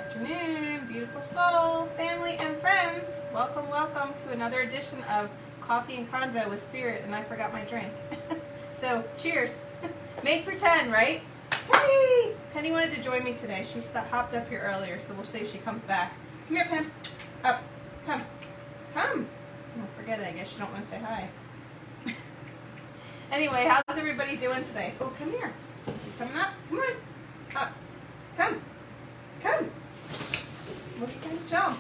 afternoon, beautiful soul, family, and friends. Welcome, welcome to another edition of Coffee and Convo with Spirit, and I forgot my drink. So, cheers. Make pretend, right? Penny! Penny wanted to join me today. She hopped up here earlier, so we'll see if she comes back. Come here, Pen. Up. Come. Come. Oh, forget it. I guess you don't want to say hi. Anyway, how's everybody doing today? Oh, come here. You coming up? Come on. Up. Come. Come. Look at that jump.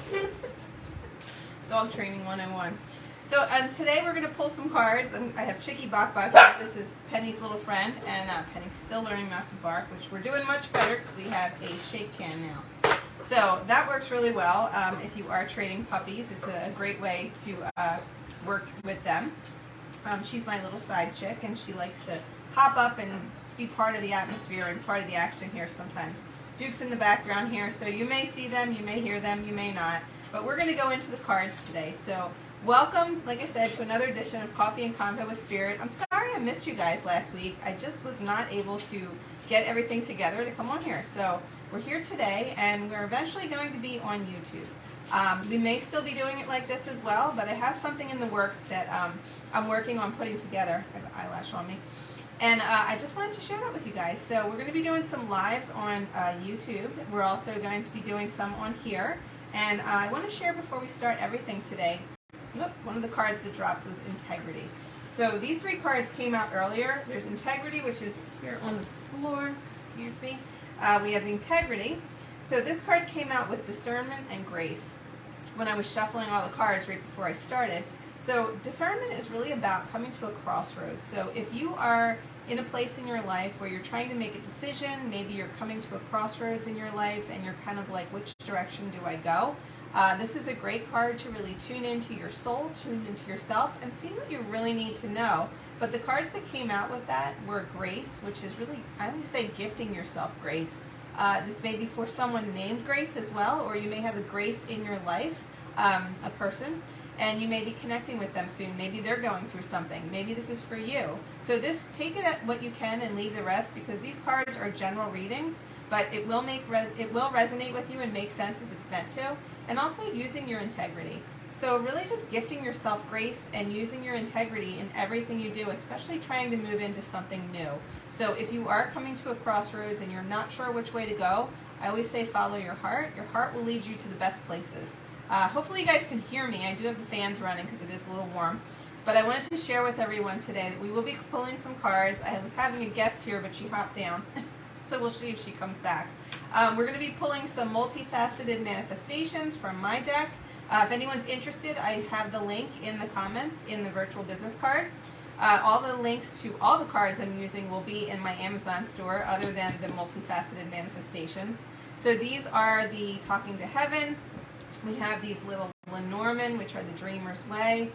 Dog training 101. So today we're going to pull some cards. I have Chicky Bok Bok here. This is Penny's little friend, and Penny's still learning not to bark, which we're doing much better because we have a shake can now. So that works really well. If you are training puppies, it's a great way to work with them. She's my little side chick, and she likes to hop up and be part of the atmosphere and part of the action here sometimes. Duke's in the background here, so you may see them, you may hear them, you may not. But we're going to go into the cards today. So welcome, like I said, to another edition of Coffee and Convo with Spirit. I'm sorry I missed you guys last week. I just was not able to get everything together to come on here. So we're here today, and we're eventually going to be on YouTube. We may still be doing it like this as well, but I have something in the works that I'm working on putting together. I have an eyelash on me. And I just wanted to share that with you guys. So we're going to be doing some lives on YouTube. We're also going to be doing some on here. And I want to share before we start everything today. One of the cards that dropped was Integrity. So these three cards came out earlier. There's Integrity, which is here on the floor. Excuse me. We have Integrity. So this card came out with Discernment and Grace when I was shuffling all the cards right before I started. So discernment is really about coming to a crossroads. So if you are in a place in your life where you're trying to make a decision, maybe you're coming to a crossroads in your life and you're kind of like, which direction do I go? This is a great card to really tune into your soul, tune into yourself, and see what you really need to know. But the cards that came out with that were Grace, which is really, I always say, gifting yourself grace. This may be for someone named Grace as well, or you may have a Grace in your life, a person, and you may be connecting with them soon. Maybe they're going through something. Maybe this is for you. So take it at what you can and leave the rest, because these cards are general readings, but it will resonate with you and make sense if it's meant to. And also using your integrity. So really just gifting yourself grace and using your integrity in everything you do, especially trying to move into something new. So if you are coming to a crossroads and you're not sure which way to go, I always say follow your heart. Your heart will lead you to the best places. Hopefully you guys can hear me. I do have the fans running because it is a little warm. But I wanted to share with everyone today that we will be pulling some cards. I was having a guest here, but she hopped down. So we'll see if she comes back. We're going to be pulling some multifaceted manifestations from my deck. If anyone's interested, I have the link in the comments in the virtual business card. All the links to all the cards I'm using will be in my Amazon store, other than the multifaceted manifestations. So these are the Talking to Heaven. We have these little Lenormand, which are the Dreamer's Way.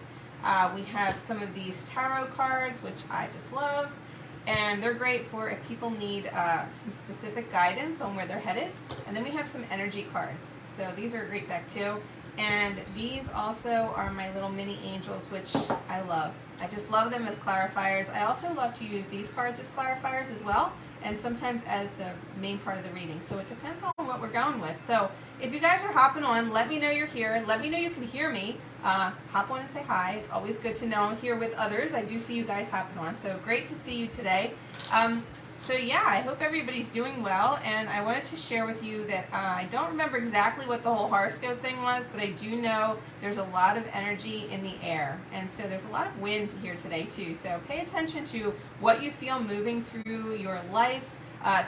We have some of these tarot cards, which I just love. And they're great for if people need some specific guidance on where they're headed. And then we have some energy cards. So these are a great deck too. And these also are my little mini angels, which I love. I just love them as clarifiers. I also love to use these cards as clarifiers as well, and sometimes as the main part of the reading. So it depends on what we're going with. So if you guys are hopping on, let me know you're here. Let me know you can hear me. Hop on and say hi. It's always good to know I'm here with others. I do see you guys hopping on. So great to see you today. So yeah, I hope everybody's doing well, and I wanted to share with you that I don't remember exactly what the whole horoscope thing was, but I do know there's a lot of energy in the air, and so there's a lot of wind here today too. So pay attention to what you feel moving through your life,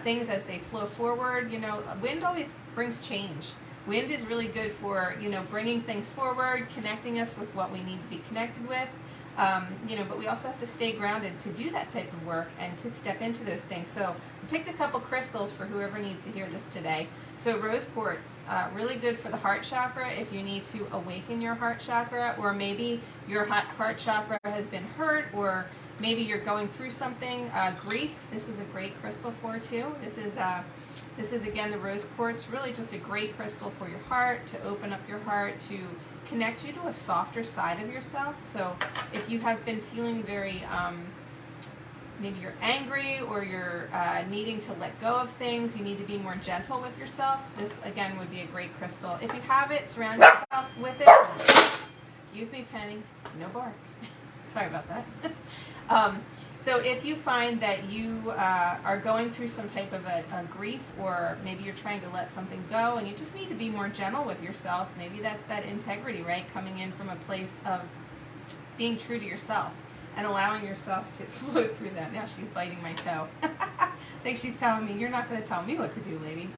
things as they flow forward. You know, wind always brings change. Wind is really good for, bringing things forward, connecting us with what we need to be connected with. But we also have to stay grounded to do that type of work and to step into those things. So I picked a couple crystals for whoever needs to hear this today. So rose quartz, really good for the heart chakra if you need to awaken your heart chakra, or maybe your heart chakra has been hurt, or maybe you're going through something. Grief, this is a great crystal for too. This is again the rose quartz, really just a great crystal for your heart, to open up your heart, to connect you to a softer side of yourself. So if you have been feeling very maybe you're angry or you're needing to let go of things, you need to be more gentle with yourself, this again would be a great crystal. If you have it, surround yourself with it. Excuse me, Penny, no bark. Sorry about that. So if you find that you are going through some type of a grief, or maybe you're trying to let something go and you just need to be more gentle with yourself, maybe that's that integrity, right? Coming in from a place of being true to yourself and allowing yourself to flow through that. Now she's biting my toe. I think she's telling me, you're not going to tell me what to do, lady.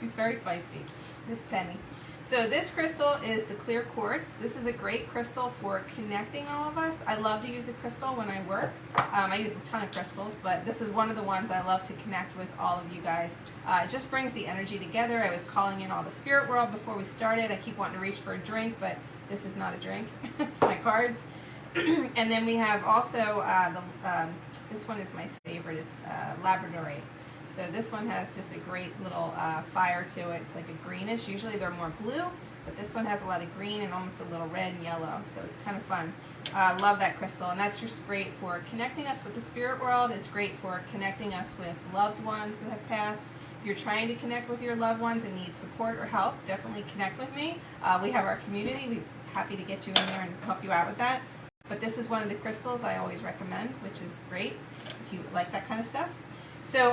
She's very feisty, Miss Penny. So this crystal is the clear quartz. This is a great crystal for connecting all of us. I love to use a crystal when I work. I use a ton of crystals, but this is one of the ones I love to connect with all of you guys. It just brings the energy together. I was calling in all the spirit world before we started. I keep wanting to reach for a drink, but this is not a drink. It's my cards. And then we have also, this one is my favorite. It's Labradorite. So this one has just a great little fire to it. It's like a greenish. Usually they're more blue, but this one has a lot of green and almost a little red and yellow. So it's kind of fun. Love that crystal. And that's just great for connecting us with the spirit world. It's great for connecting us with loved ones that have passed. If you're trying to connect with your loved ones and need support or help, definitely connect with me. We have our community. We're happy to get you in there and help you out with that. But this is one of the crystals I always recommend, which is great if you like that kind of stuff. So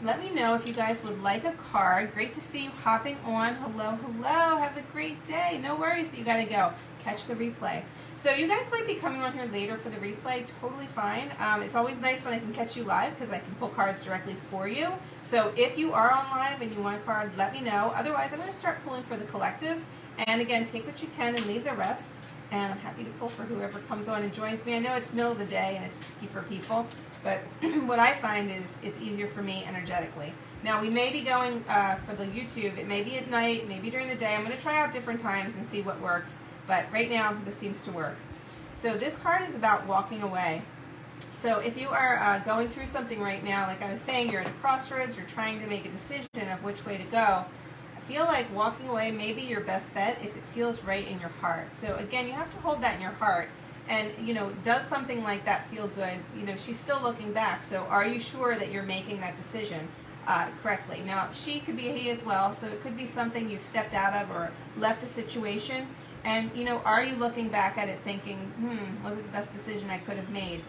let me know if you guys would like a card. Great to see you hopping on. Hello, hello. Have a great day. No worries that you got to go. Catch the replay. So you guys might be coming on here later for the replay. Totally fine. It's always nice when I can catch you live because I can pull cards directly for you. So if you are on live and you want a card, let me know. Otherwise, I'm going to start pulling for the collective. And again, take what you can and leave the rest. And I'm happy to pull for whoever comes on and joins me. I know it's middle of the day and it's tricky for people, but what I find is it's easier for me energetically. Now we may be going for the YouTube. It may be at night, maybe during the day. I'm going to try out different times and see what works, but right now this seems to work. So this card is about walking away. So if you are going through something right now, like I was saying, you're at a crossroads, you're trying to make a decision of which way to go, feel like walking away may be your best bet if it feels right in your heart. So again, you have to hold that in your heart. And, you know, does something like that feel good? You know, she's still looking back. So are you sure that you're making that decision correctly? Now, she could be a he as well. So it could be something you've stepped out of or left a situation. And, you know, are you looking back at it thinking, was it the best decision I could have made?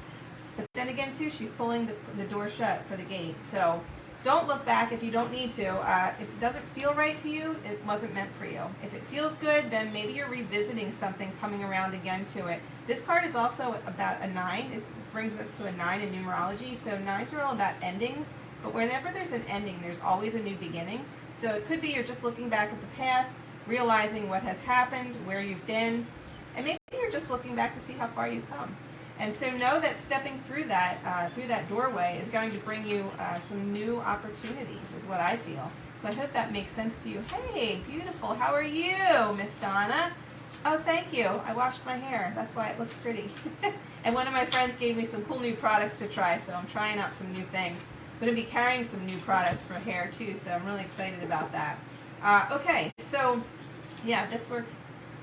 But then again, too, she's pulling the door shut for the gate. So don't look back if you don't need to. If it doesn't feel right to you, it wasn't meant for you. If it feels good, then maybe you're revisiting something, coming around again to it. This card is also about a 9. It brings us to a 9 in numerology. So 9s are all about endings. But whenever there's an ending, there's always a new beginning. So it could be you're just looking back at the past, realizing what has happened, where you've been, and maybe you're just looking back to see how far you've come. And so know that stepping through that doorway is going to bring you some new opportunities, is what I feel. So I hope that makes sense to you. Hey, beautiful. How are you, Miss Donna? Oh, thank you. I washed my hair. That's why it looks pretty. And one of my friends gave me some cool new products to try, so I'm trying out some new things. I'm going to be carrying some new products for hair, too, so I'm really excited about that. Okay, so, yeah, this worked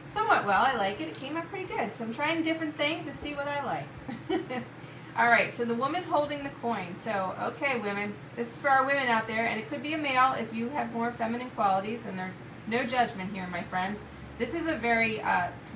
somewhat well. I like it. It came out pretty good. So I'm trying different things to see what I like. All right, so the woman holding the coin. So, okay, women, this is for our women out there, and it could be a male if you have more feminine qualities, and there's no judgment here, my friends. This is a very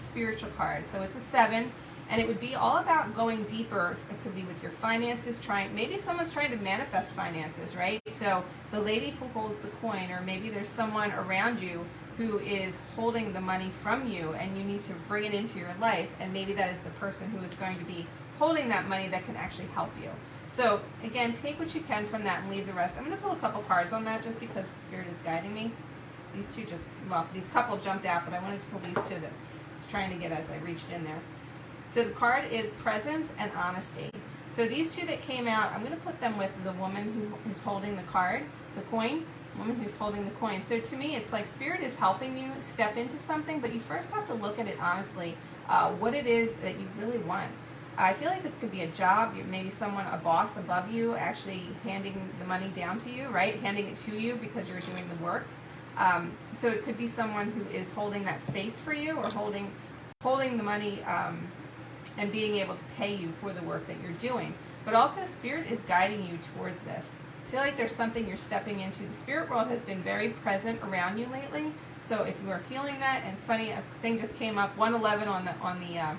spiritual card. So it's a 7, and it would be all about going deeper. It could be with your finances, maybe someone's trying to manifest finances, right? So the lady who holds the coin, or maybe there's someone around you who is holding the money from you and you need to bring it into your life, and maybe that is the person who is going to be holding that money that can actually help you. So again, take what you can from that and leave the rest. I'm going to pull a couple cards on that just because Spirit is guiding me. These two these couple jumped out, but I wanted to pull these two that I was trying to get as I reached in there. So the card is presence and honesty. So these two that came out, I'm going to put them with the woman who is holding the card, the coin, woman who's holding the coin. So to me, it's like Spirit is helping you step into something, but you first have to look at it honestly, what it is that you really want. I feel like this could be a job, maybe someone, a boss above you, actually handing the money down to you, right? Handing it to you because you're doing the work. So it could be someone who is holding that space for you, or holding the money and being able to pay you for the work that you're doing. but also Spirit is guiding you towards this. I feel like there's something you're stepping into. The spirit world has been very present around you lately. So if you are feeling that, and it's funny, a thing just came up, 111 on a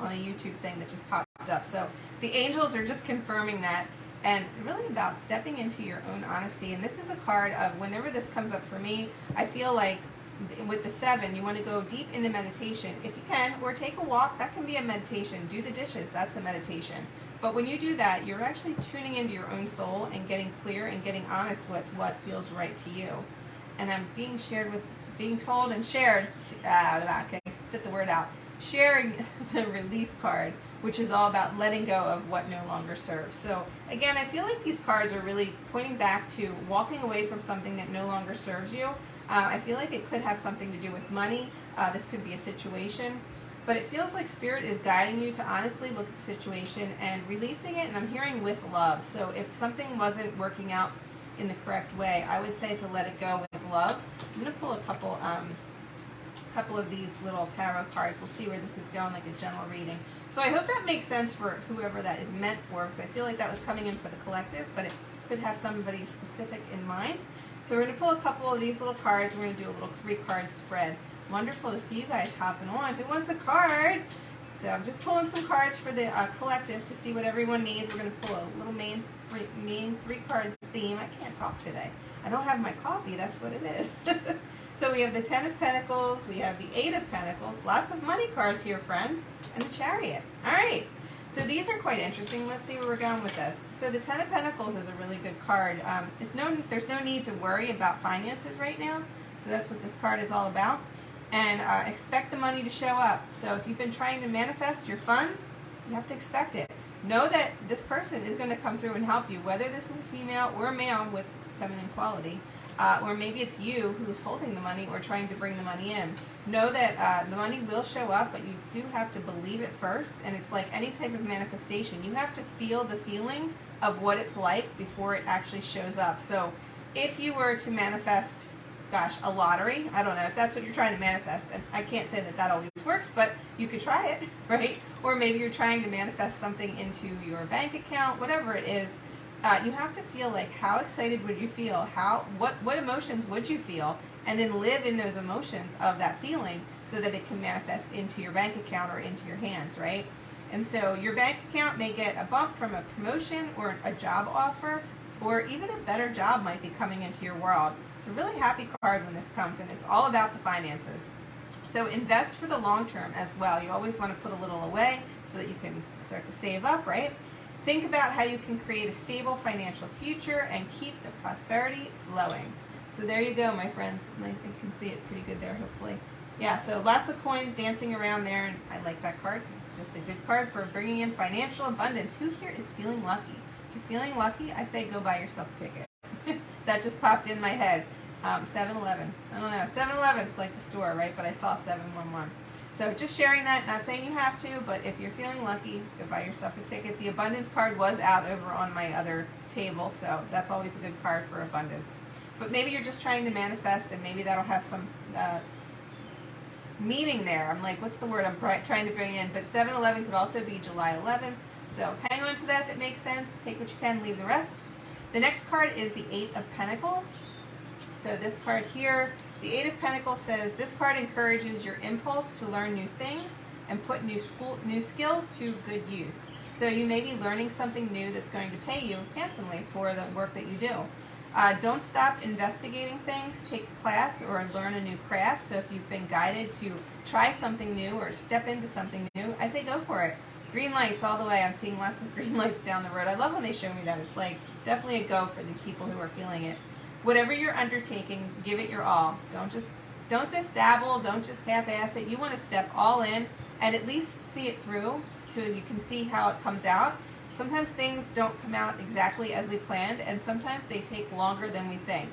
YouTube thing that just popped up. So the angels are just confirming that, and really about stepping into your own honesty. And this is a card of whenever this comes up for me, I feel like with the 7, you want to go deep into meditation if you can, or take a walk. That can be a meditation. Do the dishes. That's a meditation. But when you do that, you're actually tuning into your own soul and getting clear and getting honest with what feels right to you. And I'm being told and shared, I can spit the word out, sharing the release card, which is all about letting go of what no longer serves. So again, I feel like these cards are really pointing back to walking away from something that no longer serves you. I feel like it could have something to do with money. This could be a situation. But it feels like Spirit is guiding you to honestly look at the situation and releasing it, and I'm hearing with love. So if something wasn't working out in the correct way, I would say to let it go with love. I'm going to pull a couple of these little tarot cards. We'll see where this is going, like a general reading. So I hope that makes sense for whoever that is meant for, because I feel like that was coming in for the collective, but it could have somebody specific in mind. So we're going to pull a couple of these little cards. We're going to do a little 3-card spread. Wonderful to see you guys hopping on. Who wants a card? So I'm just pulling some cards for the collective to see what everyone needs. We're going to pull a little main 3-card theme. I can't talk today. I don't have my coffee. That's what it is. So we have the 10 of Pentacles. We have the 8 of Pentacles. Lots of money cards here, friends. And the Chariot. All right. So these are quite interesting. Let's see where we're going with this. So the 10 of Pentacles is a really good card. There's no need to worry about finances right now. So that's what this card is all about. And expect the money to show up. So if you've been trying to manifest your funds, you have to expect it. Know that this person is going to come through and help you, whether this is a female or a male with feminine quality, or maybe it's you who's holding the money or trying to bring the money in. Know that the money will show up, but you do have to believe it first. And it's like any type of manifestation. You have to feel the feeling of what it's like before it actually shows up. So if you were to manifest, a lottery, I don't know if that's what you're trying to manifest, and I can't say that always works, but you could try it, right? Or maybe you're trying to manifest something into your bank account, whatever it is. You have to feel like, how excited would you feel? What emotions would you feel? And then live in those emotions of that feeling so that it can manifest into your bank account or into your hands, right? And so your bank account may get a bump from a promotion or a job offer, or even a better job might be coming into your world. It's a really happy card when this comes, and it's all about the finances. So invest for the long term as well. You always want to put a little away so that you can start to save up, right? Think about how you can create a stable financial future and keep the prosperity flowing. So there you go, my friends. I can see it pretty good there, hopefully. Yeah, so lots of coins dancing around there, and I like that card because it's just a good card for bringing in financial abundance. Who here is feeling lucky? If you're feeling lucky, I say go buy yourself a ticket. That just popped in my head. 7-Eleven. I don't know. 7-Eleven's like the store, right? But I saw 711. So just sharing that, not saying you have to, but if you're feeling lucky, go buy yourself a ticket. The abundance card was out over on my other table, so that's always a good card for abundance. But maybe you're just trying to manifest, and maybe that'll have some meaning there. I'm like, what's the word I'm trying to bring in? But 7-Eleven could also be July 11th. So hang on to that if it makes sense. Take what you can, leave the rest. The next card is the 8 of Pentacles. So this card here, the 8 of Pentacles says, this card encourages your impulse to learn new things and put new skills to good use. So you may be learning something new that's going to pay you handsomely for the work that you do. Don't stop investigating things. Take a class or learn a new craft. So if you've been guided to try something new or step into something new, I say go for it. Green lights all the way. I'm seeing lots of green lights down the road. I love when they show me that. It's like definitely a go for the people who are feeling it. Whatever you're undertaking, give it your all. Don't just dabble. Don't just half-ass it. You want to step all in and at least see it through so you can see how it comes out. Sometimes things don't come out exactly as we planned, and sometimes they take longer than we think.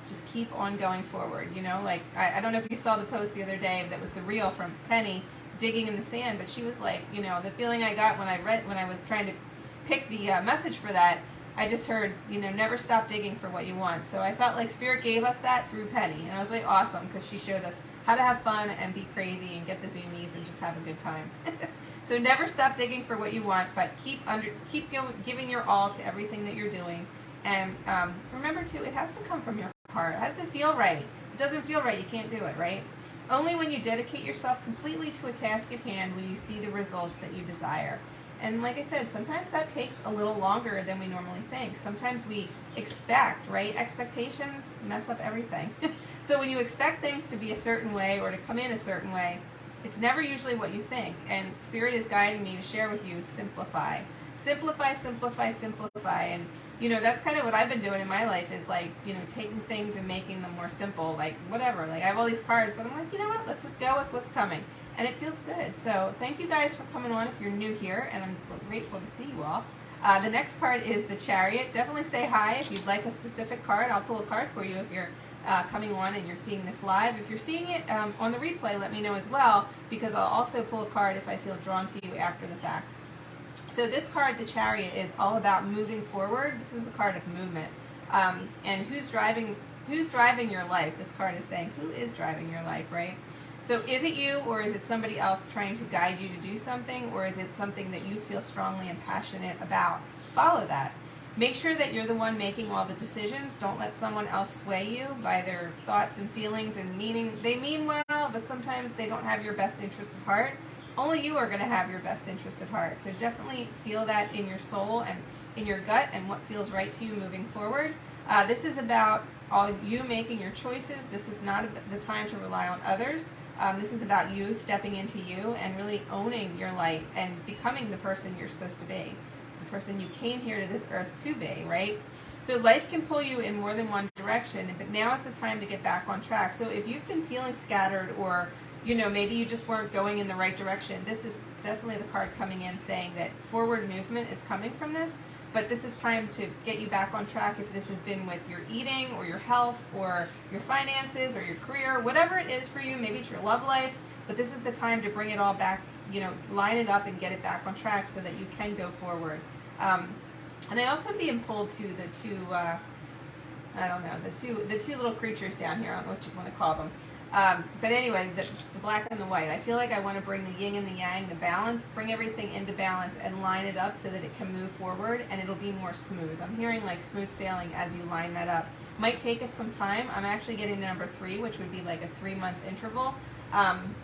Just keep on going forward. You know, like I don't know if you saw the post the other day that was the reel from Penny digging in the sand, but she was like, you know, the feeling I got when I was trying to pick the message for that, I just heard, never stop digging for what you want. So I felt like Spirit gave us that through Penny. And I was like, awesome, because she showed us how to have fun and be crazy and get the zoomies and just have a good time. So never stop digging for what you want, but keep giving your all to everything that you're doing. And remember, too, it has to come from your heart. It has to feel right. It doesn't feel right, you can't do it, right? Only when you dedicate yourself completely to a task at hand will you see the results that you desire. And like I said, sometimes that takes a little longer than we normally think. Sometimes we expect, right? Expectations mess up everything. So when you expect things to be a certain way or to come in a certain way, it's never usually what you think. And Spirit is guiding me to share with you, simplify. Simplify, simplify, simplify. And, that's kind of what I've been doing in my life is like, taking things and making them more simple. Like, whatever. Like, I have all these cards, but I'm like, you know what? Let's just go with what's coming. And it feels good. So thank you guys for coming on if you're new here, and I'm grateful to see you all. The next card is the Chariot. Definitely say hi if you'd like a specific card. I'll pull a card for you if you're coming on and you're seeing this live. If you're seeing it on the replay, let me know as well, because I'll also pull a card if I feel drawn to you after the fact. So this card, the Chariot, is all about moving forward. This is a card of movement. And who's driving your life? This card is saying, who is driving your life, right? So is it you, or is it somebody else trying to guide you to do something, or is it something that you feel strongly and passionate about? Follow that. Make sure that you're the one making all the decisions. Don't let someone else sway you by their thoughts and feelings and meaning. They mean well, but sometimes they don't have your best interest at heart. Only you are going to have your best interest at heart. So definitely feel that in your soul and in your gut and what feels right to you moving forward. This is about all you making your choices. This is not the time to rely on others. This is about you stepping into you and really owning your light and becoming the person you're supposed to be, the person you came here to this earth to be, right? So life can pull you in more than one direction, but now is the time to get back on track. So if you've been feeling scattered, or maybe you just weren't going in the right direction, this is definitely the card coming in saying that forward movement is coming from this. But this is time to get you back on track if this has been with your eating or your health or your finances or your career, whatever it is for you. Maybe it's your love life, but this is the time to bring it all back, line it up and get it back on track so that you can go forward. And I also being pulled to the two, the two little creatures down here. I don't know what you want to call them. But anyway, the black and the white. I feel like I want to bring the yin and the yang, the balance, bring everything into balance and line it up so that it can move forward and it'll be more smooth. I'm hearing like smooth sailing as you line that up. Might take it some time. I'm actually getting the number 3, which would be like a 3-month interval.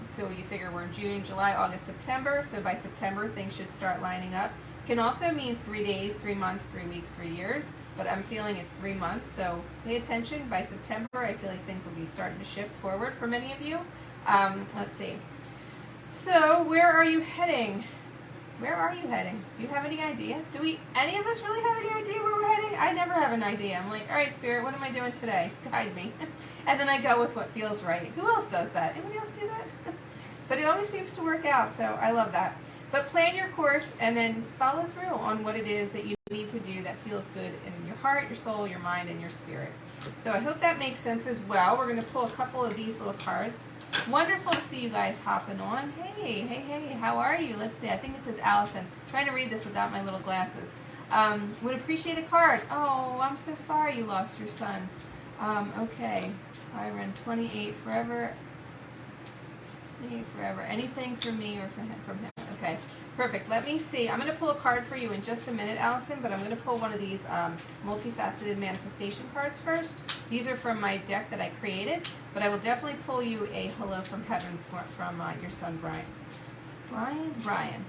So you figure we're in June, July, August, September. So by September, things should start lining up. Can also mean 3 days, 3 months, 3 weeks, 3 years. But I'm feeling it's 3 months, so pay attention. By September, I feel like things will be starting to shift forward for many of you. Let's see. So where are you heading? Where are you heading? Do you have any idea? Do any of us really have any idea where we're heading? I never have an idea. I'm like, all right, Spirit, what am I doing today? Guide me. And then I go with what feels right. Who else does that? Anybody else do that? But it always seems to work out, so I love that. But plan your course and then follow through on what it is that you need to do that feels good in your heart, your soul, your mind, and your spirit. So I hope that makes sense as well. We're going to pull a couple of these little cards. Wonderful to see you guys hopping on. Hey, how are you? Let's see. I think it says Allison. I'm trying to read this without my little glasses. Would appreciate a card. Oh, I'm so sorry you lost your son. Okay. Byron, 28 forever. Forever. Anything from me or from him. Okay, perfect. Let me see. I'm going to pull a card for you in just a minute, Allison, but I'm going to pull one of these multifaceted manifestation cards first. These are from my deck that I created, but I will definitely pull you a hello from heaven from your son, Brian. Brian.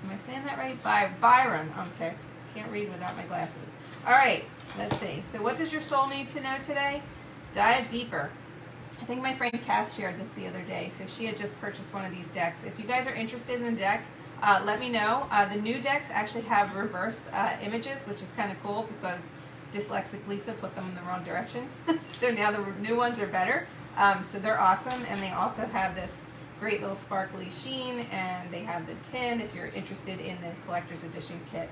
Am I saying that right? Byron. Okay. Can't read without my glasses. All right, let's see. So what does your soul need to know today? Dive deeper. I think my friend Kath shared this the other day, so she had just purchased one of these decks. If you guys are interested in the deck, let me know. The new decks actually have reverse images, which is kind of cool because dyslexic Lisa put them in the wrong direction. So now the new ones are better. So they're awesome, and they also have this great little sparkly sheen, and they have the tin if you're interested in the collector's edition kit.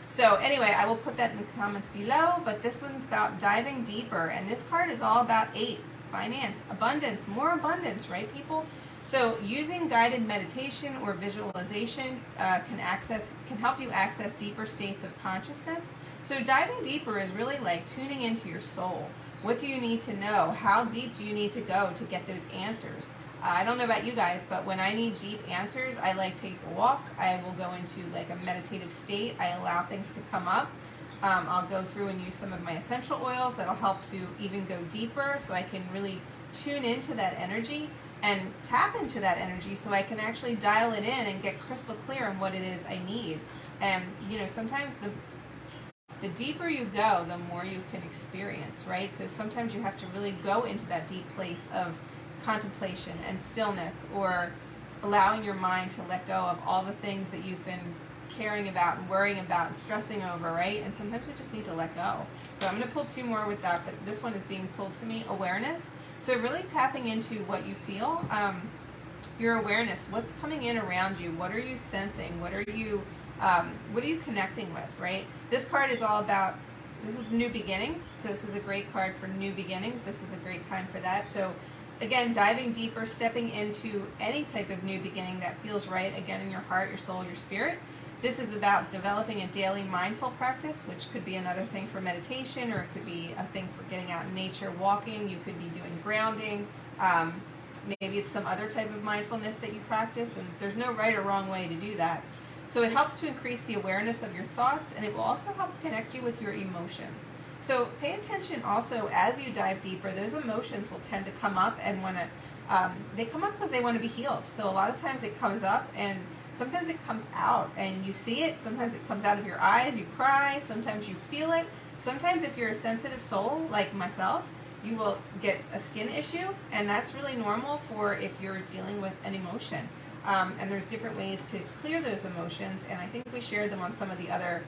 So anyway, I will put that in the comments below, but this one's about diving deeper, and this card is all about 8. finance, abundance, more abundance, right, people? So using guided meditation or visualization can help you access deeper states of consciousness. So diving deeper is really like tuning into your soul. What do you need to know? How deep do you need to go to get those answers? I don't know about you guys, but when I need deep answers, I like take a walk. I will go into like a meditative state. I allow things to come up. I'll go through and use some of my essential oils that'll help to even go deeper, so I can really tune into that energy and tap into that energy so I can actually dial it in and get crystal clear on what it is I need. And sometimes the deeper you go, the more you can experience, right? So sometimes you have to really go into that deep place of contemplation and stillness, or allowing your mind to let go of all the things that you've been caring about and worrying about and stressing over, right? And sometimes we just need to let go. So I'm going to pull two more with that, but this one is being pulled to me, awareness. So really tapping into what you feel, your awareness, what's coming in around you, what are you sensing, what are you connecting with, right? This card is all about, this is new beginnings, so this is a great card for new beginnings. This is a great time for that. So again, diving deeper, stepping into any type of new beginning that feels right, again, in your heart, your soul, your spirit. This is about developing a daily mindful practice, which could be another thing for meditation, or it could be a thing for getting out in nature, walking. You could be doing grounding. Maybe it's some other type of mindfulness that you practice, and there's no right or wrong way to do that. So it helps to increase the awareness of your thoughts, and it will also help connect you with your emotions. So pay attention also as you dive deeper. Those emotions will tend to come up and they come up because they want to be healed. So a lot of times it comes up, and sometimes it comes out and you see it. Sometimes it comes out of your eyes, you cry. Sometimes you feel it. Sometimes if you're a sensitive soul like myself, you will get a skin issue, and that's really normal for if you're dealing with an emotion. And there's different ways to clear those emotions, and I think we shared them on some of the other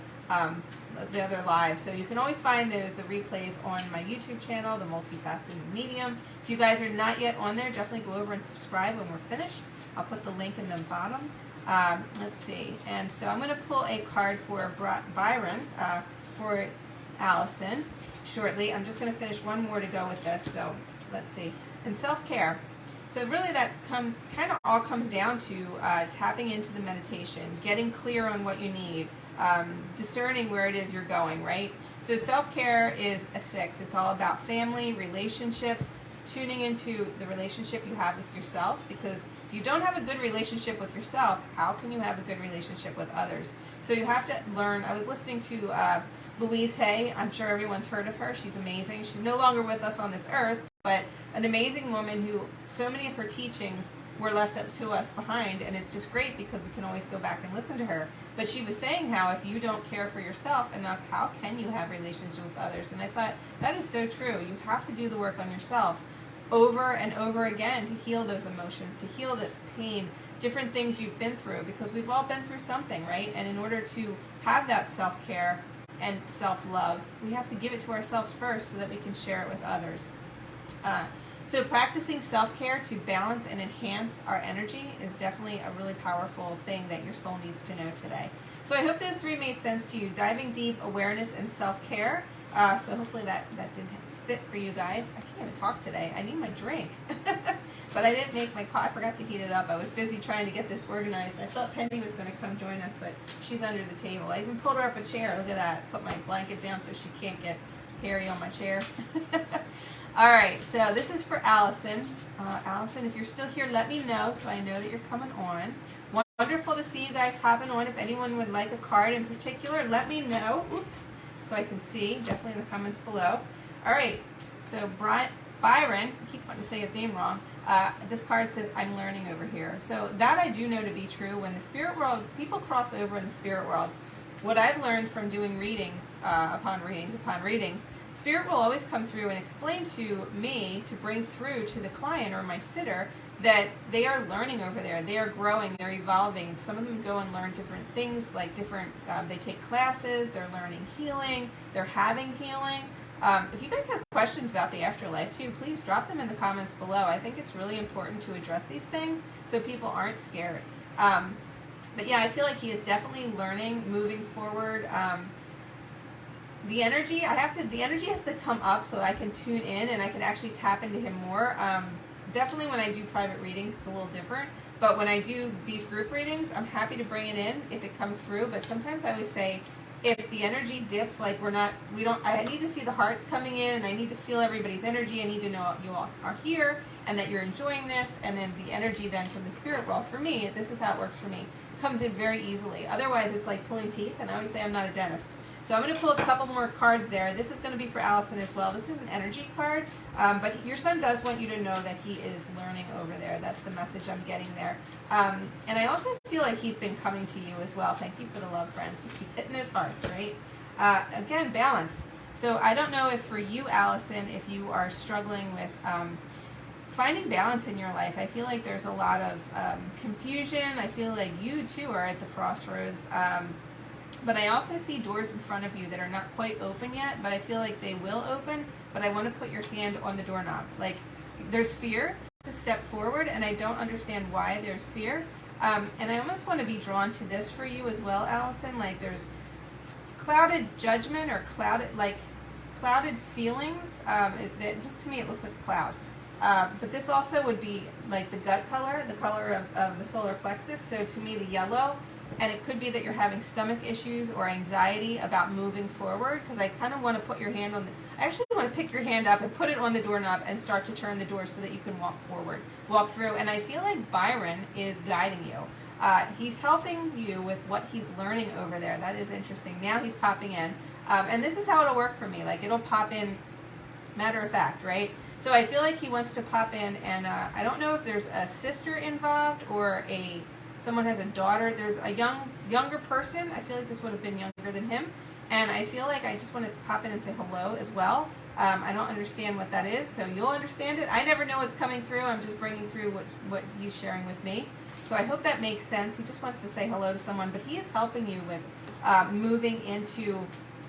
lives. So you can always find the replays on my YouTube channel, the Multifaceted Medium. If you guys are not yet on there, definitely go over and subscribe when we're finished. I'll put the link in the bottom. Let's see. And so I'm going to pull a card for Byron, for Allison shortly. I'm just going to finish one more to go with this. So let's see. And self-care. So really that kind of all comes down to tapping into the meditation, getting clear on what you need, discerning where it is you're going, right? So self-care is a 6. It's all about family, relationships, tuning into the relationship you have with yourself, because if you don't have a good relationship with yourself, how can you have a good relationship with others? So you have to learn. I was listening to Louise Hay. I'm sure everyone's heard of her. She's amazing. She's no longer with us on this earth, but an amazing woman who so many of her teachings were left up to us behind, and it's just great because we can always go back and listen to her. But she was saying how if you don't care for yourself enough, how can you have relationships with others? And I thought, that is so true. You have to do the work on yourself over and over again to heal those emotions, to heal the pain, different things you've been through, because we've all been through something, right? And in order to have that self-care and self-love, we have to give it to ourselves first so that we can share it with others. So practicing self-care to balance and enhance our energy is definitely a really powerful thing that your soul needs to know today. So I hope those 3 made sense to you. Diving deep, awareness, and self-care. So hopefully that did fit for you guys. I can't even talk today. I need my drink. But I didn't make my coffee. I forgot to heat it up. I was busy trying to get this organized. I thought Penny was going to come join us, but she's under the table. I even pulled her up a chair. Look at that. Put my blanket down so she can't get hairy on my chair. All right, so this is for Allison. Allison, if you're still here, let me know so I know that you're coming on. Wonderful to see you guys hopping on. If anyone would like a card in particular, let me know. Oop, so I can see, definitely in the comments below. All right, so Byron, I keep wanting to say his name wrong. This card says, I'm learning over here. So that I do know to be true. When the spirit world, people cross over in the spirit world, what I've learned from doing readings, upon readings, Spirit will always come through and explain to me to bring through to the client or my sitter that they are learning over there. They are growing, they're evolving. Some of them go and learn different things, like they take classes, they're learning healing, they're having healing. If you guys have questions about the afterlife too, please drop them in the comments below. I think it's really important to address these things so people aren't scared. But yeah, I feel like he is definitely learning, moving forward. the energy, the energy has to come up so I can tune in and I can actually tap into him more. Definitely when I do private readings, it's a little different. But when I do these group readings, I'm happy to bring it in if it comes through. But sometimes I always say, if the energy dips, like I need to see the hearts coming in, and I need to feel everybody's energy. I need to know you all are here and that you're enjoying this. And then the energy then from the spirit world, for me, this is how it works for me, comes in very easily. Otherwise, it's like pulling teeth, and I always say I'm not a dentist. So I'm going to pull a couple more cards there. This is going to be for Allison as well. This is an energy card, but your son does want you to know that he is learning over there. That's the message I'm getting there. And I also feel like he's been coming to you as well. Thank you for the love, friends. Just keep hitting those hearts, right? Again, balance. So I don't know if for you, Allison, if you are struggling with finding balance in your life. I feel like there's a lot of confusion. I feel like you, too, are at the crossroads. But I also see doors in front of you that are not quite open yet, but I feel like they will open, but I want to put your hand on the doorknob. Like, there's fear to step forward, and I don't understand why there's fear. And I almost want to be drawn to this for you as well, Allison. Like, there's clouded judgment or clouded feelings. Just to me, it looks like a cloud. But this also would be like the gut color, the color of the solar plexus. So to me, the yellow. And it could be that you're having stomach issues or anxiety about moving forward, because I kind of want to put your hand on I actually want to pick your hand up and put it on the doorknob and start to turn the door so that you can walk through. And I feel like Byron is guiding you. He's helping you with what he's learning over there. That is interesting. Now he's popping in. And this is how it'll work for me. Like, it'll pop in matter of fact, right? So I feel like he wants to pop in, and I don't know if there's a sister involved or someone has a daughter. There's a younger person. I feel like this would have been younger than him. And I feel like I just want to pop in and say hello as well. I don't understand what that is, so you'll understand it. I never know what's coming through. I'm just bringing through what he's sharing with me. So I hope that makes sense. He just wants to say hello to someone, but he is helping you with moving into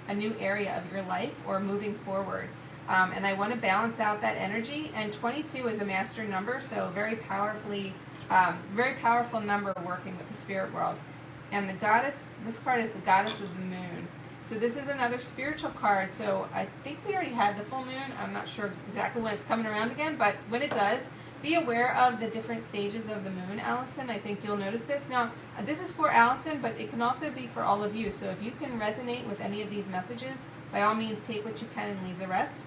a new area of your life or moving forward. And I want to balance out that energy. And 22 is a master number, so very powerful number working with the spirit world. And the goddess, this card is the goddess of the moon. So this is another spiritual card. So I think we already had the full moon. I'm not sure exactly when it's coming around again, but when it does, be aware of the different stages of the moon, Allison. I think you'll notice this. Now, this is for Allison, but it can also be for all of you. So if you can resonate with any of these messages, by all means, take what you can and leave the rest.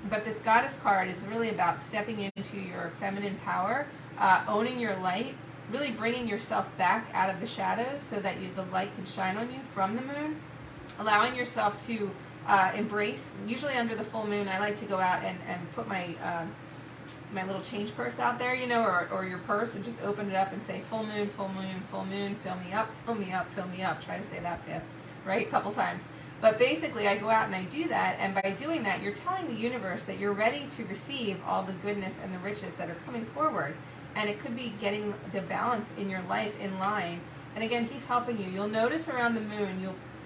But this goddess card is really about stepping into your feminine power, owning your light, really bringing yourself back out of the shadows so that the light can shine on you from the moon, allowing yourself to embrace. Usually under the full moon, I like to go out and put my little change purse out there, or your purse, and just open it up and say, full moon, full moon, full moon, fill me up, fill me up, fill me up. Try to say that fast, right? A couple times. But basically, I go out and I do that, and by doing that, you're telling the universe that you're ready to receive all the goodness and the riches that are coming forward. And it could be getting the balance in your life in line. And again, he's helping you. You'll notice around the moon,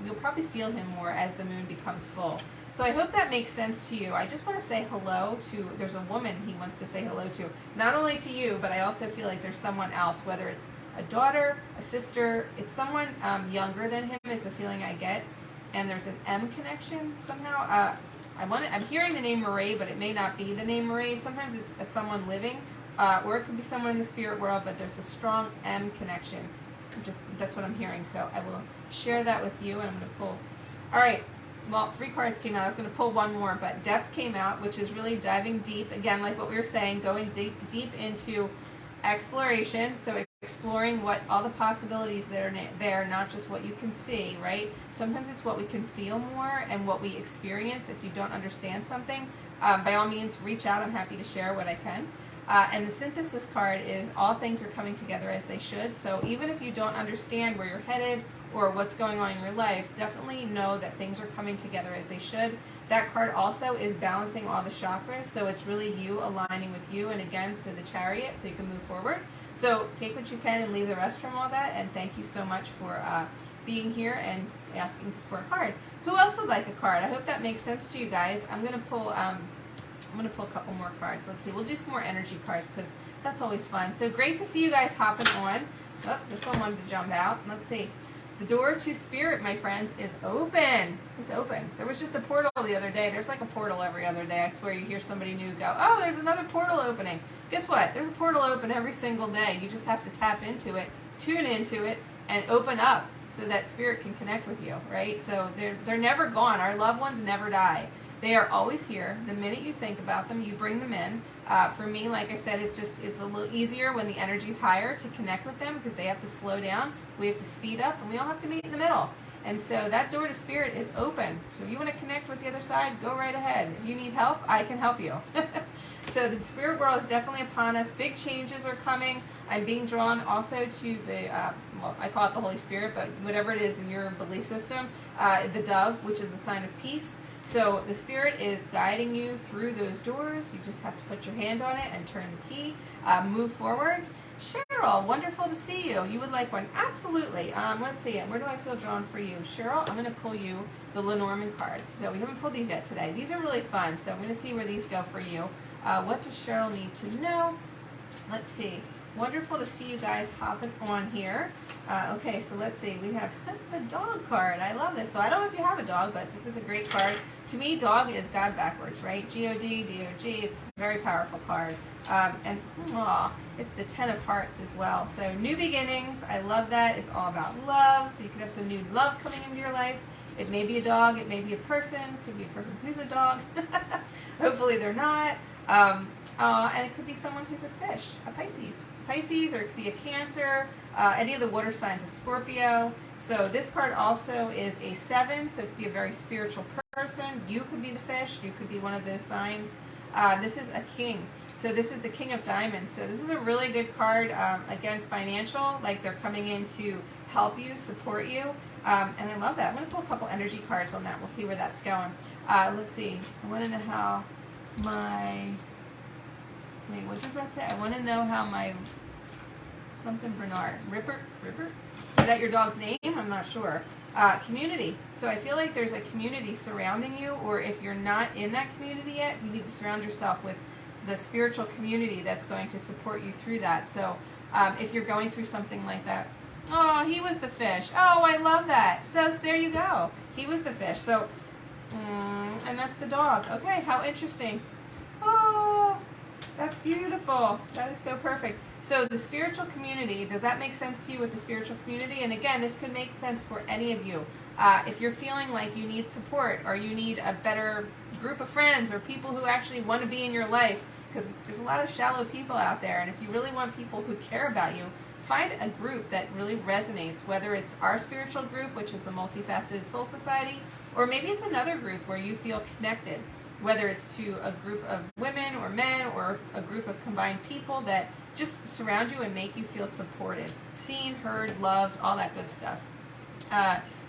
you'll probably feel him more as the moon becomes full. So I hope that makes sense to you. I just want to say hello to, there's a woman he wants to say hello to. Not only to you, but I also feel like there's someone else, whether it's a daughter, a sister, it's someone younger than him is the feeling I get. And there's an M connection somehow. I'm hearing the name Marie, but it may not be the name Marie. Sometimes it's someone living, or it could be someone in the spirit world, but there's a strong M connection. That's what I'm hearing. So I will share that with you, and I'm going to pull. All right. Well, 3 cards came out. I was going to pull one more, but Depth came out, which is really diving deep. Again, like what we were saying, going deep into exploration. So exploring what all the possibilities that are there, not just what you can see, right? Sometimes it's what we can feel more and what we experience. If you don't understand something, by all means, reach out. I'm happy to share what I can. And the synthesis card is all things are coming together as they should. So even if you don't understand where you're headed or what's going on in your life, definitely know that things are coming together as they should. That card also is balancing all the chakras. So it's really you aligning with you, and again, to the Chariot, so you can move forward. So take what you can and leave the rest from all that. And thank you so much for being here and asking for a card. Who else would like a card? I hope that makes sense to you guys. I'm going to pull a couple more cards. Let's see. We'll do some more energy cards because that's always fun. So great to see you guys hopping on. Oh, this one wanted to jump out. Let's see. The door to spirit, my friends, is open. It's open. There was just a portal the other day. There's like a portal every other day. I swear you hear somebody new go, oh, there's another portal opening. Guess what? There's a portal open every single day. You just have to tap into it, tune into it, and open up so that spirit can connect with you, right? So they're never gone. Our loved ones never die. They are always here. The minute you think about them, you bring them in. For me, like I said, it's a little easier when the energy's higher to connect with them because they have to slow down. We have to speed up, and we all have to meet in the middle. And so that door to spirit is open. So if you want to connect with the other side, go right ahead. If you need help, I can help you. So the spirit world is definitely upon us. Big changes are coming. I'm being drawn also to the, well, I call it the Holy Spirit, but whatever it is in your belief system, the dove, which is a sign of peace. So the spirit is guiding you through those doors. You just have to put your hand on it and turn the key. Move forward. Cheryl, wonderful to see you. You would like one? Absolutely. Let's see. Where do I feel drawn for you? Cheryl, I'm going to pull you the Lenormand cards. So we haven't pulled these yet today. These are really fun. So I'm going to see where these go for you. What does Cheryl need to know? Let's see. Wonderful to see you guys hopping on here. Okay, so let's see. We have the dog card. I love this. So I don't know if you have a dog, but this is a great card. To me, dog is God backwards, right? G-O-D, D-O-G. It's a very powerful card. And it's the 10 of Hearts as well. So new beginnings. I love that. It's all about love. So you could have some new love coming into your life. It may be a dog. It may be a person. It could be a person who's a dog. Hopefully they're not. And it could be someone who's a fish, a Pisces, or it could be a Cancer, any of the water signs, a Scorpio. So this card also is a 7, so it could be a very spiritual person. You could be the fish. You could be one of those signs. This is a king. So this is the King of Diamonds. So this is a really good card. Again, financial, like they're coming in to help you, support you. And I love that. I'm going to pull a couple energy cards on that. We'll see where that's going. Let's see. I want to know how my... Wait, what does that say? I want to know how my... Something Bernard. Ripper? Is that your dog's name? I'm not sure. Community. So I feel like there's a community surrounding you, or if you're not in that community yet, you need to surround yourself with the spiritual community that's going to support you through that. So if you're going through something like that, oh, he was the fish. Oh, I love that. So there you go. He was the fish. So, and that's the dog. Okay, how interesting. Oh, that's beautiful. That is so perfect. So the spiritual community, does that make sense to you with the spiritual community? And again, this could make sense for any of you. If you're feeling like you need support, or you need a better group of friends, or people who actually want to be in your life, because there's a lot of shallow people out there, and if you really want people who care about you, find a group that really resonates, whether it's our spiritual group, which is the Multifaceted Soul Society, or maybe it's another group where you feel connected, whether it's to a group of women or men, or a group of combined people that just surround you and make you feel supported, seen, heard, loved, all that good stuff.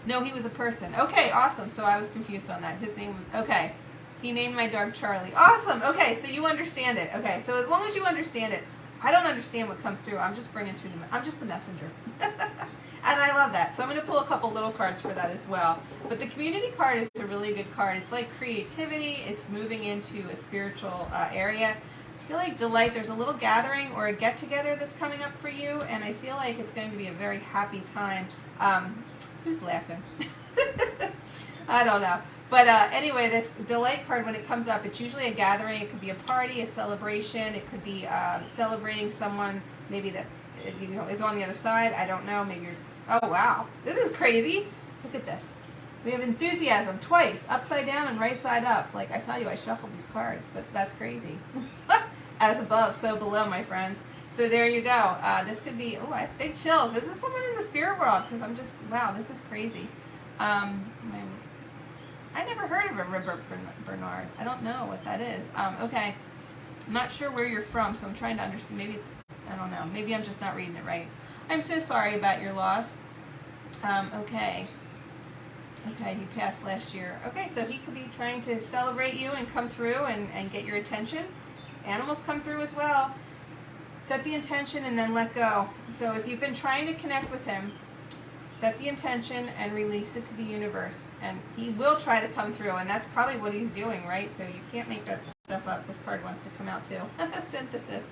No, he was a person. Okay, awesome. So I was confused on that. His name was, okay. He named my dog Charlie. Awesome. Okay, so you understand it. Okay, so as long as you understand it, I don't understand what comes through. I'm just bringing through I'm just the messenger. And I love that. So I'm going to pull a couple little cards for that as well. But the community card is a really good card. It's like creativity. It's moving into a spiritual area. I feel like delight. There's a little gathering or a get-together that's coming up for you. And I feel like it's going to be a very happy time. Who's laughing? I don't know. But anyway, this delight card, when it comes up, it's usually a gathering. It could be a party, a celebration. It could be celebrating someone maybe that is on the other side. I don't know. Maybe you're... Oh, wow. This is crazy. Look at this. We have enthusiasm twice, upside down and right side up. Like, I tell you, I shuffled these cards, but that's crazy. As above, so below, my friends. So there you go. This could be... Oh, I have big chills. This is someone in the spirit world, because I'm just... Wow, this is crazy. I never heard of a River Bernard. I don't know what that is. Okay. I'm not sure where you're from, so I'm trying to understand. Maybe it's... I don't know. Maybe I'm just not reading it right. I'm so sorry about your loss. Okay. Okay, he passed last year. Okay, so he could be trying to celebrate you and come through and get your attention. Animals come through as well. Set the intention and then let go. So if you've been trying to connect with him, set the intention and release it to the universe. And he will try to come through, and that's probably what he's doing, right? So you can't make that stuff up. This card wants to come out too. Synthesis.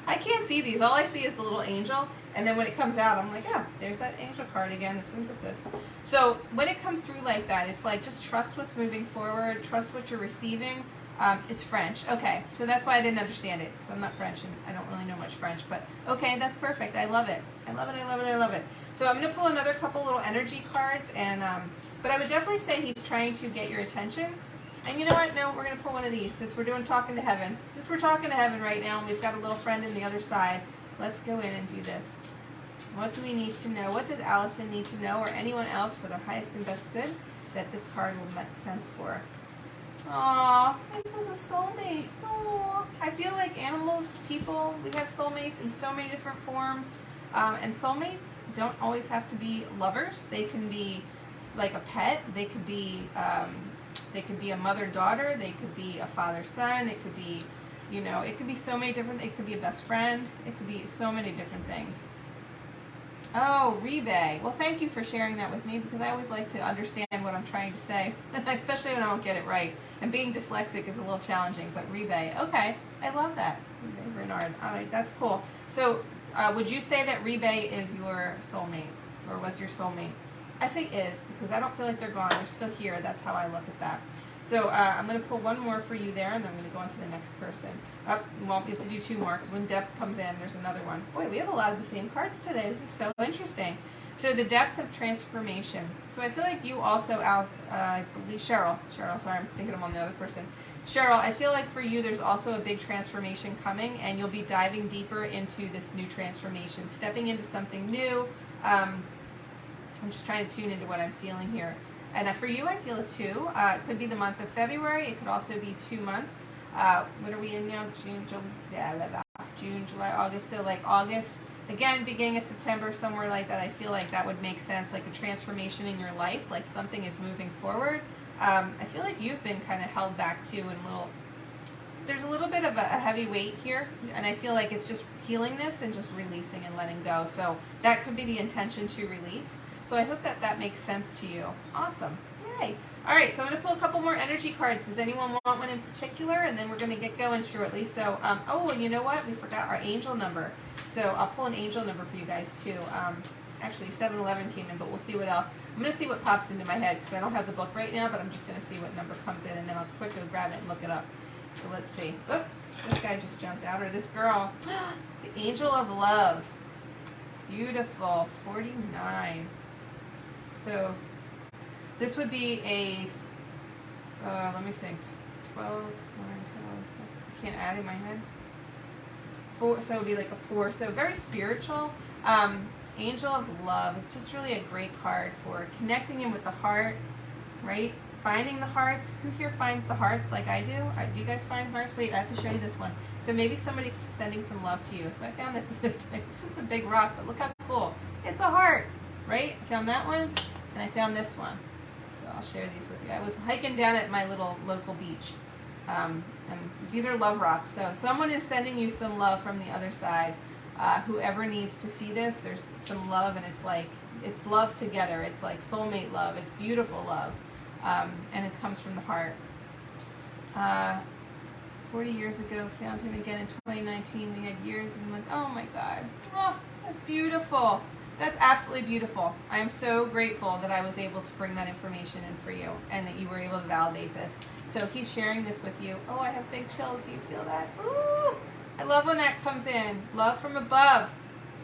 I can't see these. All I see is the little angel, and then when it comes out, I'm like, oh, there's that angel card again, the synthesis. So when it comes through like that, it's like just trust what's moving forward, trust what you're receiving. It's French. Okay, so that's why I didn't understand it, because I'm not French and I don't really know much French, but okay, that's perfect. I love it. I love it, I love it, I love it. So I'm going to pull another couple little energy cards, and but I would definitely say he's trying to get your attention. And you know what? No, we're going to pull one of these since we're doing Talking to Heaven. Since we're talking to Heaven right now and we've got a little friend in the other side, let's go in and do this. What do we need to know? What does Allison need to know, or anyone else, for their highest and best good that this card will make sense for? Aww, this was a soulmate. Aww. I feel like animals, people, we have soulmates in so many different forms. And soulmates don't always have to be lovers. They can be like a pet. They could be a mother-daughter. They could be a father-son. It could be, you know, it could be so many different. It could be a best friend. It could be so many different things. Oh, Rebay. Well, thank you for sharing that with me, because I always like to understand what I'm trying to say, especially when I don't get it right. And being dyslexic is a little challenging, but Rebay. Okay, I love that. Rebay Bernard. All right, that's cool. So would you say that Rebay is your soulmate, or was your soulmate? I think is, because I don't feel like they're gone. They're still here. That's how I look at that. So I'm going to pull one more for you there, and then I'm going to go on to the next person. Well, we have to do two more, because when depth comes in, there's another one. Boy, we have a lot of the same cards today. This is so interesting. So the depth of transformation. So I feel like you also, I believe, Cheryl, sorry, I'm thinking I'm on the other person. Cheryl, I feel like for you, there's also a big transformation coming, and you'll be diving deeper into this new transformation, stepping into something new. I'm just trying to tune into what I'm feeling here. And for you, I feel a 2. It could be the month of February. It could also be 2 months. What are we in now? June, July, August. So like August, again, beginning of September, somewhere like that. I feel like that would make sense, like a transformation in your life, like something is moving forward. I feel like you've been kind of held back too, and there's a little bit of a heavy weight here, and I feel like it's just healing this and just releasing and letting go. So that could be the intention, to release. So I hope that that makes sense to you. Awesome. Yay. All right, so I'm going to pull a couple more energy cards. Does anyone want one in particular? And then we're going to get going shortly. So, oh, and you know what? We forgot our angel number. So I'll pull an angel number for you guys too. Actually, 711 came in, but we'll see what else. I'm going to see what pops into my head, because I don't have the book right now, but I'm just going to see what number comes in, and then I'll quickly grab it and look it up. So let's see. Oh, this guy just jumped out, or this girl. The Angel of Love. Beautiful. 49. So this would be a, let me think, 12, 9, 12, I can't add in my head. 4, so it would be like a 4. So very spiritual. Angel of Love. It's just really a great card for connecting in with the heart, right? Finding the hearts. Who here finds the hearts like I do? Do you guys find hearts? Wait, I have to show you this one. So maybe somebody's sending some love to you. So I found this the other day. It's just a big rock, but look how cool. It's a heart, right? I found that one, and I found this one. So I'll share these with you. I was hiking down at my little local beach. And these are love rocks. So someone is sending you some love from the other side. Whoever needs to see this, there's some love, and it's like, it's love together. It's like soulmate love. It's beautiful love. And it comes from the heart. 40 years ago, found him again in 2019. We had years and went, oh my God. Oh, that's beautiful. That's absolutely beautiful. I am so grateful that I was able to bring that information in for you, and that you were able to validate this. So he's sharing this with you. Oh, I have big chills. Do you feel that? Ooh, I love when that comes in. Love from above.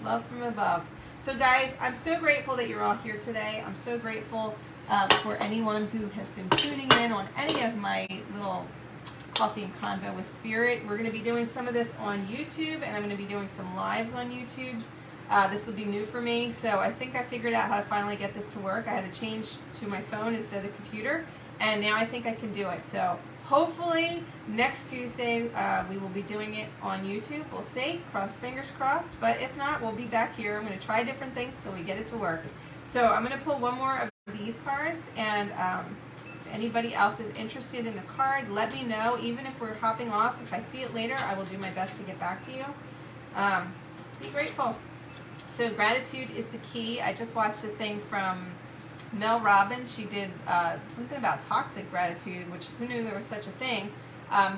Love from above. So guys, I'm so grateful that you're all here today. I'm so grateful for anyone who has been tuning in on any of my little Coffee and Convo with Spirit. We're going to be doing some of this on YouTube, and I'm going to be doing some lives on YouTube. This will be new for me, so I think I figured out how to finally get this to work. I had to change to my phone instead of the computer, and now I think I can do it. So hopefully next Tuesday we will be doing it on YouTube. We'll see. Cross fingers crossed. But if not, we'll be back here. I'm going to try different things till we get it to work. So I'm going to pull one more of these cards, and if anybody else is interested in a card, let me know. Even if we're hopping off, if I see it later, I will do my best to get back to you. Be grateful. So gratitude is the key. I just watched a thing from Mel Robbins. She did something about toxic gratitude, which who knew there was such a thing.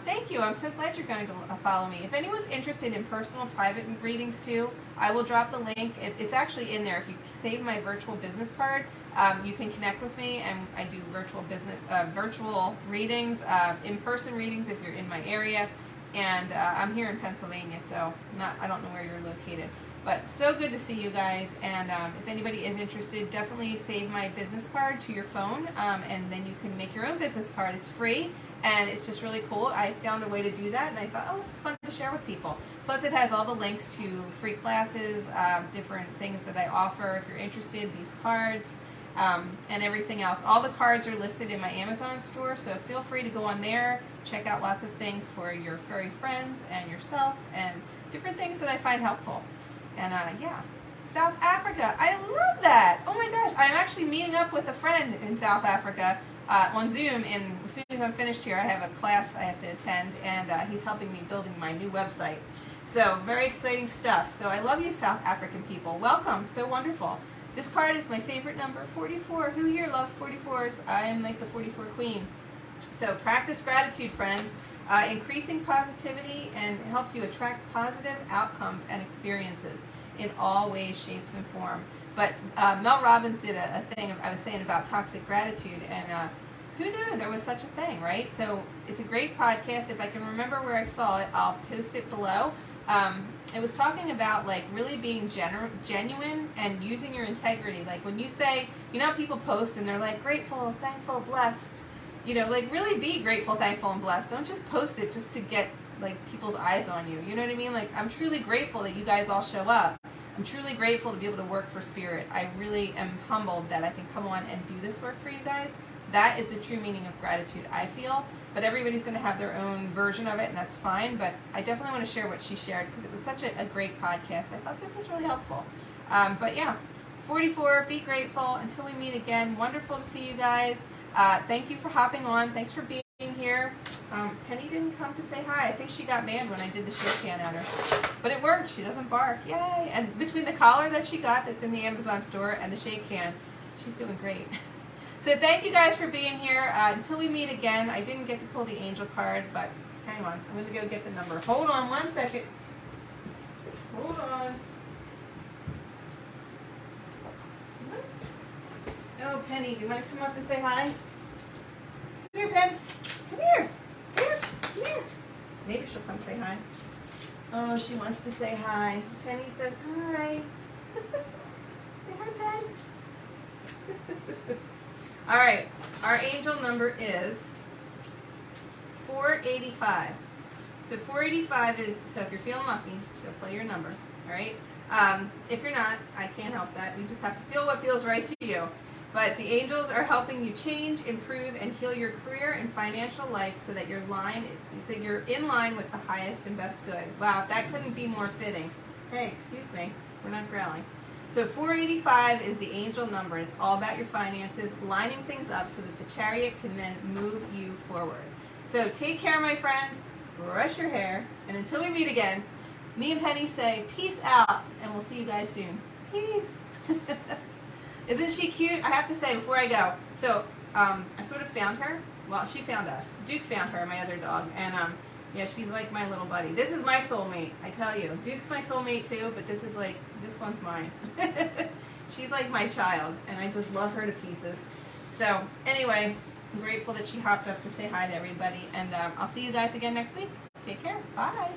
Thank you. I'm so glad you're going to follow me. If anyone's interested in personal private readings too, I will drop the link. It's actually in there. If you save my virtual business card, you can connect with me, and I do virtual readings, in-person readings if you're in my area. And I'm here in Pennsylvania, so I don't know where you're located. But so good to see you guys, and if anybody is interested, definitely save my business card to your phone, and then you can make your own business card. It's free, and it's just really cool. I found a way to do that, and I thought, oh, this is fun to share with people. Plus, it has all the links to free classes, different things that I offer if you're interested, these cards, and everything else. All the cards are listed in my Amazon store, so feel free to go on there, check out lots of things for your furry friends and yourself, and different things that I find helpful. And yeah, South Africa, I love that. Oh my gosh, I'm actually meeting up with a friend in South Africa on Zoom, and as soon as I'm finished here, I have a class I have to attend, and he's helping me building my new website. So very exciting stuff. So I love you, South African people. Welcome, so wonderful. This card is my favorite number, 44. Who here loves 44s? I am like the 44 queen. So practice gratitude, friends. Increasing positivity and helps you attract positive outcomes and experiences in all ways, shapes, and form. But Mel Robbins did a thing I was saying about toxic gratitude, and who knew there was such a thing, right? So it's a great podcast. If I can remember where I saw it, I'll post it below. It was talking about like really being genuine and using your integrity. Like when you say, you know, people post and they're like grateful, thankful, blessed. You know, like really be grateful, thankful, and blessed. Don't just post it just to get like people's eyes on you. You know what I mean? Like I'm truly grateful that you guys all show up. I'm truly grateful to be able to work for Spirit. I really am humbled that I can come on and do this work for you guys. That is the true meaning of gratitude, I feel. But everybody's going to have their own version of it, and that's fine. But I definitely want to share what she shared because it was such a great podcast. I thought this was really helpful. But yeah, 44, be grateful. Until we meet again, wonderful to see you guys. Thank you for hopping on. Thanks for being here. Penny didn't come to say hi. I think she got mad when I did the shake can at her. But it worked. She doesn't bark. Yay. And between the collar that she got that's in the Amazon store and the shake can, she's doing great. So thank you guys for being here. Until we meet again, I didn't get to pull the angel card, but hang on. I'm going to go get the number. Hold on one second. Hold on. Oops. Oh, Penny, do you want to come up and say hi? Come here, Pen. Come here. Here. Come here. Maybe she'll come say hi. Oh, she wants to say hi. Penny says hi. Say hi, Pen. All right. Our angel number is 485. So 485 is, so if you're feeling lucky, go play your number. All right. If you're not, I can't help that. You just have to feel what feels right to you. But the angels are helping you change, improve, and heal your career and financial life so that you're in line with the highest and best good. Wow, that couldn't be more fitting. Hey, excuse me, we're not growling. So 485 is the angel number. It's all about your finances, lining things up so that the chariot can then move you forward. So take care, my friends. Brush your hair. And until we meet again, me and Penny say peace out, and we'll see you guys soon. Peace. Isn't she cute? I have to say before I go. So I sort of found her. Well, she found us. Duke found her, my other dog. And yeah, she's like my little buddy. This is my soulmate, I tell you. Duke's my soulmate too, but this one's mine. She's like my child, and I just love her to pieces. So anyway, I'm grateful that she hopped up to say hi to everybody. And I'll see you guys again next week. Take care. Bye.